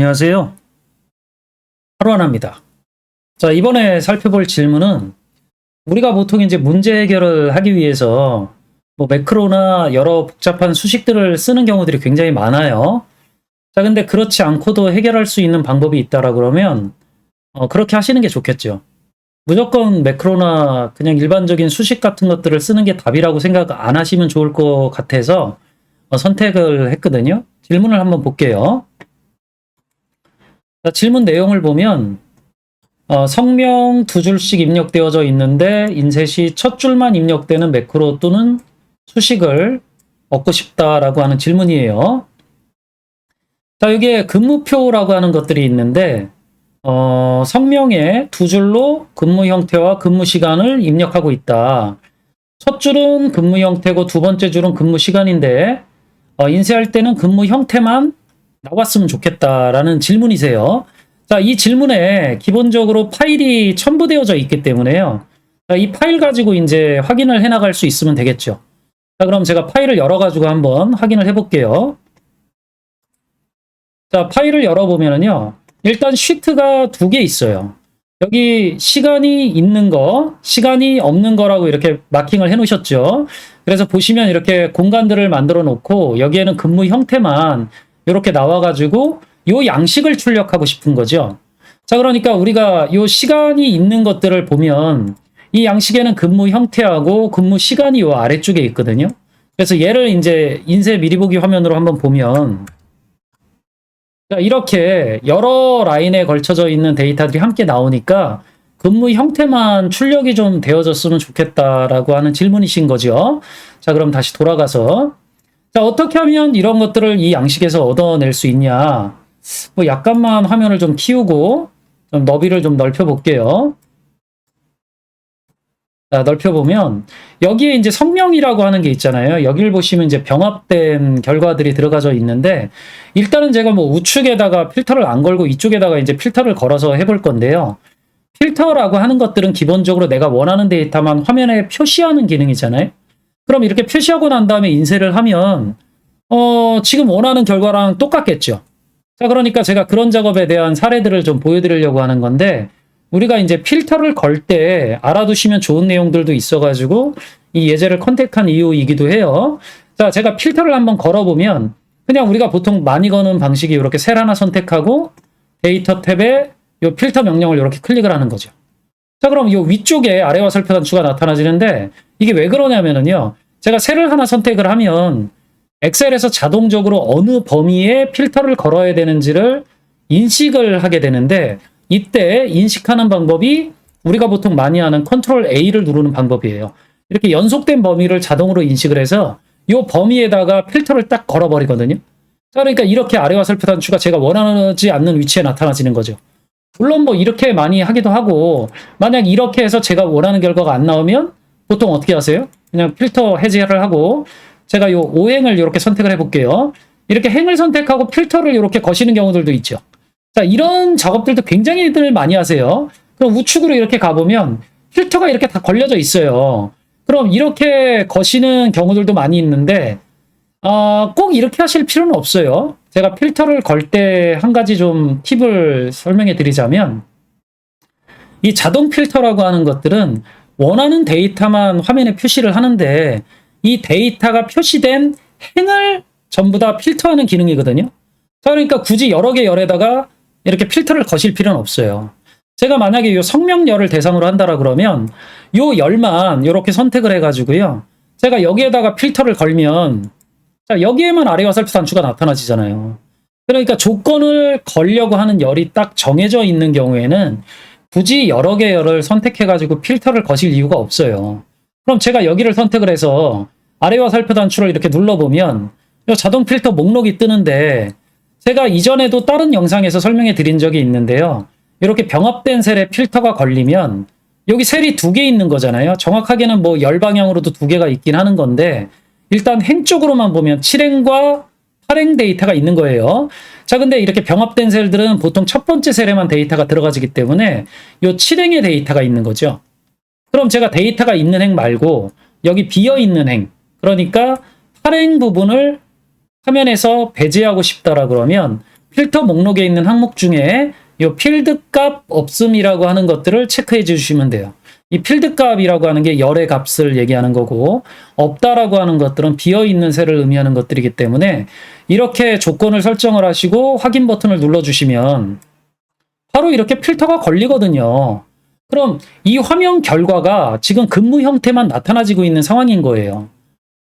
안녕하세요. 하루하나입니다. 자, 이번에 살펴볼 질문은 우리가 보통 이제 문제 해결을 하기 위해서 뭐 매크로나 여러 복잡한 수식들을 쓰는 경우들이 굉장히 많아요. 자, 근데 그렇지 않고도 해결할 수 있는 방법이 있다라 그러면 그렇게 하시는 게 좋겠죠. 무조건 매크로나 그냥 일반적인 수식 같은 것들을 쓰는 게 답이라고 생각 안 하시면 좋을 것 같아서 선택을 했거든요. 질문을 한번 볼게요. 자, 질문 내용을 보면 성명 두 줄씩 입력되어져 있는데 인셋이 첫 줄만 입력되는 매크로 또는 수식을 얻고 싶다라고 하는 질문이에요. 자, 여기에 근무표라고 하는 것들이 있는데 성명에 두 줄로 근무 형태와 근무 시간을 입력하고 있다. 첫 줄은 근무 형태고 두 번째 줄은 근무 시간인데 인쇄할 때는 근무 형태만 나왔으면 좋겠다라는 질문이세요. 자, 이 질문에 기본적으로 파일이 첨부되어져 있기 때문에요. 자, 이 파일 가지고 이제 확인을 해 나갈 수 있으면 되겠죠. 자, 그럼 제가 파일을 열어가지고 한번 확인을 해볼게요. 자, 파일을 열어보면은요. 일단 시트가 두 개 있어요. 여기 시간이 있는 거, 시간이 없는 거라고 이렇게 마킹을 해 놓으셨죠. 그래서 보시면 이렇게 공간들을 만들어 놓고 여기에는 근무 형태만 이렇게 나와가지고 요 양식을 출력하고 싶은 거죠. 자, 그러니까 우리가 요 시간이 있는 것들을 보면 이 양식에는 근무 형태하고 근무 시간이 요 아래쪽에 있거든요. 그래서 얘를 이제 인쇄 미리 보기 화면으로 한번 보면 자, 이렇게 여러 라인에 걸쳐져 있는 데이터들이 함께 나오니까 근무 형태만 출력이 좀 되어졌으면 좋겠다라고 하는 질문이신 거죠. 자, 그럼 다시 돌아가서 자, 어떻게 하면 이런 것들을 이 양식에서 얻어낼 수 있냐. 뭐 약간만 화면을 좀 키우고 좀 너비를 좀 넓혀 볼게요. 자, 넓혀보면 여기에 이제 성명이라고 하는 게 있잖아요. 여기를 보시면 이제 병합된 결과들이 들어가져 있는데 일단은 제가 뭐 우측에다가 필터를 안 걸고 이쪽에다가 이제 필터를 걸어서 해볼 건데요. 필터라고 하는 것들은 기본적으로 내가 원하는 데이터만 화면에 표시하는 기능이잖아요. 그럼 이렇게 표시하고 난 다음에 인쇄를 하면 지금 원하는 결과랑 똑같겠죠. 자, 그러니까 제가 그런 작업에 대한 사례들을 좀 보여드리려고 하는 건데 우리가 이제 필터를 걸 때 알아두시면 좋은 내용들도 있어가지고 이 예제를 컨택한 이유이기도 해요. 자, 제가 필터를 한번 걸어보면 그냥 우리가 보통 많이 거는 방식이 이렇게 셀 하나 선택하고 데이터 탭에 이 필터 명령을 이렇게 클릭을 하는 거죠. 자, 그럼 이 위쪽에 아래와 살펴 단추가 나타나지는데 이게 왜 그러냐면은요. 제가 셀을 하나 선택을 하면 엑셀에서 자동적으로 어느 범위에 필터를 걸어야 되는지를 인식을 하게 되는데 이때 인식하는 방법이 우리가 보통 많이 하는 컨트롤 A를 누르는 방법이에요. 이렇게 연속된 범위를 자동으로 인식을 해서 이 범위에다가 필터를 딱 걸어버리거든요. 자, 그러니까 이렇게 아래와 살펴 단추가 제가 원하지 않는 위치에 나타나지는 거죠. 물론 뭐 이렇게 많이 하기도 하고 만약 이렇게 해서 제가 원하는 결과가 안 나오면 보통 어떻게 하세요? 그냥 필터 해제를 하고 제가 요 오행을 이렇게 선택을 해볼게요. 이렇게 행을 선택하고 필터를 이렇게 거시는 경우들도 있죠. 자, 이런 작업들도 굉장히들 많이 하세요. 그럼 우측으로 이렇게 가보면 필터가 이렇게 다 걸려져 있어요. 그럼 이렇게 거시는 경우들도 많이 있는데 꼭 이렇게 하실 필요는 없어요. 제가 필터를 걸 때 한 가지 좀 팁을 설명해 드리자면 이 자동 필터라고 하는 것들은 원하는 데이터만 화면에 표시를 하는데 이 데이터가 표시된 행을 전부 다 필터하는 기능이거든요. 자, 그러니까 굳이 여러 개 열에다가 이렇게 필터를 거실 필요는 없어요. 제가 만약에 이 성명열을 대상으로 한다라 그러면 요 열만 이렇게 선택을 해가지고요. 제가 여기에다가 필터를 걸면 자, 여기에만 아래와 살펴 단추가 나타나지잖아요. 그러니까 조건을 걸려고 하는 열이 딱 정해져 있는 경우에는 굳이 여러 개 열을 선택해가지고 필터를 거실 이유가 없어요. 그럼 제가 여기를 선택을 해서 아래와 살펴 단추를 이렇게 눌러보면 이 자동 필터 목록이 뜨는데 제가 이전에도 다른 영상에서 설명해 드린 적이 있는데요. 이렇게 병합된 셀에 필터가 걸리면 여기 셀이 두 개 있는 거잖아요. 정확하게는 뭐 열 방향으로도 두 개가 있긴 하는 건데 일단 행 쪽으로만 보면 7행과 8행 데이터가 있는 거예요. 자, 근데 이렇게 병합된 셀들은 보통 첫 번째 셀에만 데이터가 들어가지기 때문에 이 7행의 데이터가 있는 거죠. 그럼 제가 데이터가 있는 행 말고 여기 비어있는 행, 그러니까 8행 부분을 화면에서 배제하고 싶다라 그러면 필터 목록에 있는 항목 중에 이 필드 값 없음이라고 하는 것들을 체크해 주시면 돼요. 이 필드 값이라고 하는 게 열의 값을 얘기하는 거고, 없다라고 하는 것들은 비어있는 셀을 의미하는 것들이기 때문에 이렇게 조건을 설정을 하시고 확인 버튼을 눌러주시면 바로 이렇게 필터가 걸리거든요. 그럼 이 화면 결과가 지금 근무 형태만 나타나지고 있는 상황인 거예요.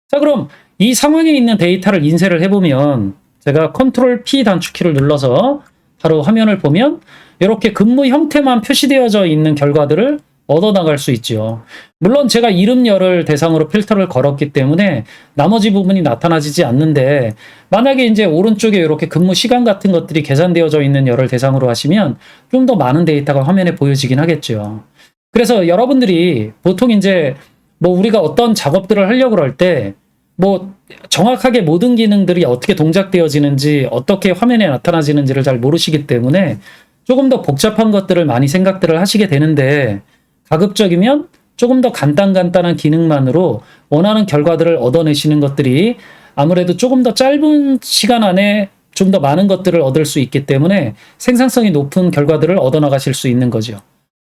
자, 그럼 이 상황에 있는 데이터를 인쇄를 해보면 제가 컨트롤 P 단축키를 눌러서 바로 화면을 보면 이렇게 근무 형태만 표시되어져 있는 결과들을 얻어나갈 수 있죠. 물론 제가 이름열을 대상으로 필터를 걸었기 때문에 나머지 부분이 나타나지지 않는데, 만약에 이제 오른쪽에 이렇게 근무 시간 같은 것들이 계산되어져 있는 열을 대상으로 하시면 좀 더 많은 데이터가 화면에 보여지긴 하겠죠. 그래서 여러분들이 보통 이제 뭐 우리가 어떤 작업들을 하려고 할 때 뭐 정확하게 모든 기능들이 어떻게 동작되어지는지, 어떻게 화면에 나타나지는지를 잘 모르시기 때문에 조금 더 복잡한 것들을 많이 생각들을 하시게 되는데, 가급적이면 조금 더 간단한 기능만으로 원하는 결과들을 얻어내시는 것들이 아무래도 조금 더 짧은 시간 안에 좀 더 많은 것들을 얻을 수 있기 때문에 생산성이 높은 결과들을 얻어나가실 수 있는 거죠.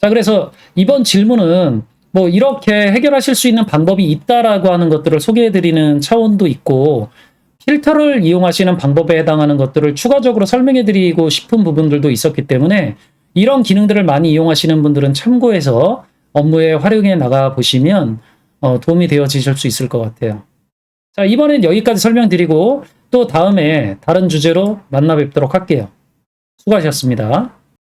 자, 그래서 이번 질문은 뭐 이렇게 해결하실 수 있는 방법이 있다라고 하는 것들을 소개해드리는 차원도 있고, 필터를 이용하시는 방법에 해당하는 것들을 추가적으로 설명해드리고 싶은 부분들도 있었기 때문에 이런 기능들을 많이 이용하시는 분들은 참고해서 업무에 활용해 나가 보시면 도움이 되어지실 수 있을 것 같아요. 자, 이번엔 여기까지 설명드리고 또 다음에 다른 주제로 만나 뵙도록 할게요. 수고하셨습니다.